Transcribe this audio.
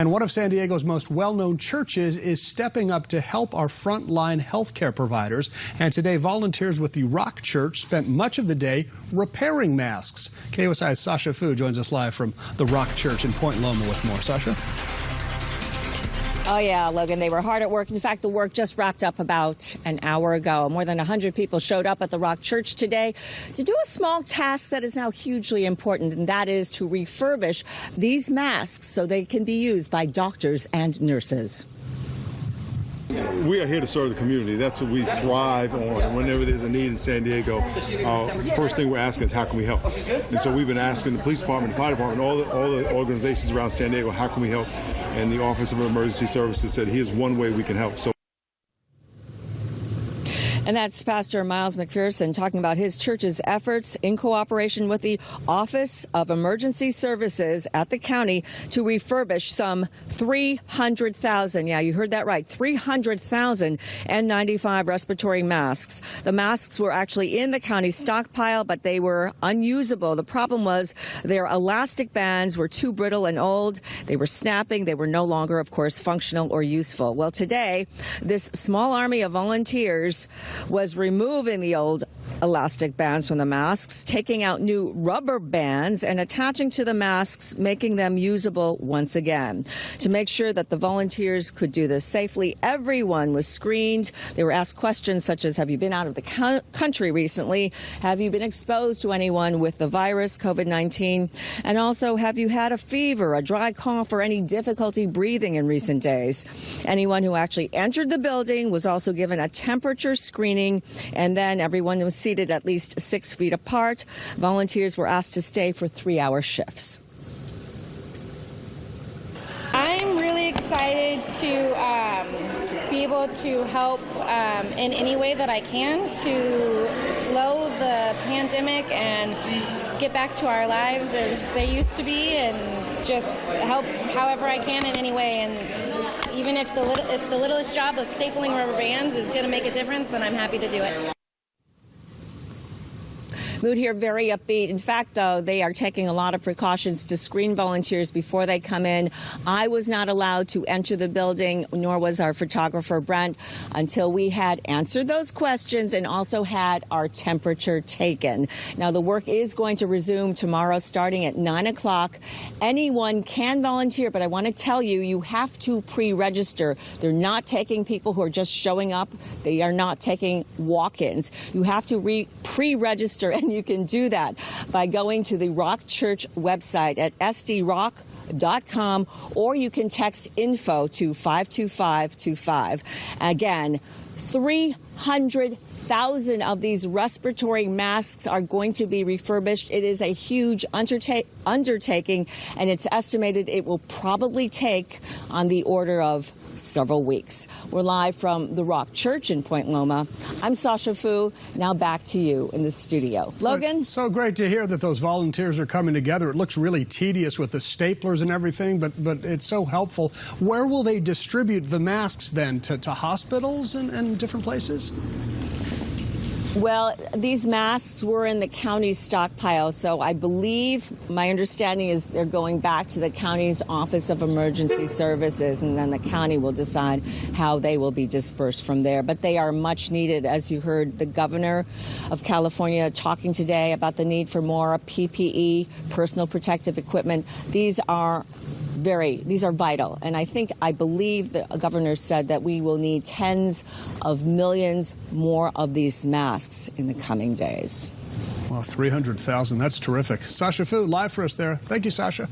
And one of San Diego's most well-known churches is stepping up to help our frontline healthcare providers. And today, volunteers with the Rock Church spent much of the day repairing masks. KUSI's Sasha Fu joins us live from the Rock Church in Point Loma with more. Sasha? Oh, yeah, Logan, they were hard at work. In fact, the work just wrapped up about an hour ago. More than 100 people showed up at the Rock Church today to do a small task that is now hugely important, and that is to refurbish these masks so they can be used by doctors and nurses. We are here to serve the community. That's what we thrive on. And whenever there's a need in San Diego, first thing we're asking is how can we help? And so we've been asking the police department, the fire department, all the organizations around San Diego, how can we help? And the Office of Emergency Services said, here's one way we can help. And that's Pastor Miles McPherson talking about his church's efforts in cooperation with the Office of Emergency Services at the county to refurbish some 300,000. Yeah, you heard that right. 300,000 N95 respiratory masks. The masks were actually in the county stockpile, but they were unusable. The problem was their elastic bands were too brittle and old. They were snapping. They were no longer, of course, functional or useful. Well, today, this small army of volunteers was removing the old elastic bands from the masks, taking out new rubber bands and attaching to the masks, making them usable once again. To make sure that the volunteers could do this safely, everyone was screened. They were asked questions such as, have you been out of the country recently? Have you been exposed to anyone with the virus, COVID-19? And also, have you had a fever, a dry cough, or any difficulty breathing in recent days? Anyone who actually entered the building was also given a temperature screening, and then everyone was seated at least 6 feet apart. Volunteers were asked to stay for 3-hour shifts. I'm really excited to be able to help in any way that I can to slow the pandemic and get back to our lives as they used to be, and just help however I can in any way. And even if the littlest job of stapling rubber bands is going to make a difference, then I'm happy to do it. Mood here very upbeat. In fact, though, they are taking a lot of precautions to screen volunteers before they come in. I was not allowed to enter the building, nor was our photographer, Brent, until we had answered those questions and also had our temperature taken. Now, the work is going to resume tomorrow starting at 9 o'clock. Anyone can volunteer, but I want to tell you, you have to pre-register. They're not taking people who are just showing up. They are not taking walk-ins. You have to pre-register, and you can do that by going to the Rock Church website at sdrock.com, or you can text info to 52525. Again, 300,000 of these respiratory masks are going to be refurbished. It is a huge undertaking, and it's estimated it will probably take on the order of several weeks. We're live from the Rock Church in Point Loma. I'm Sasha Fu. Now back to you in the studio. Logan? So great to hear that those volunteers are coming together. It looks really tedious with the staplers and everything, but it's so helpful. Where will they distribute the masks then? To hospitals and different places? Well, these masks were in the county's stockpile, so I believe, my understanding is they're going back to the county's Office of Emergency Services, and then the county will decide how they will be dispersed from there. But they are much needed. As you heard the governor of California talking today about the need for more PPE, personal protective equipment. These are vital. And I believe the governor said that we will need tens of millions more of these masks in the coming days. Well, 300,000, that's terrific. Sasha Fu, live for us there. Thank you, Sasha.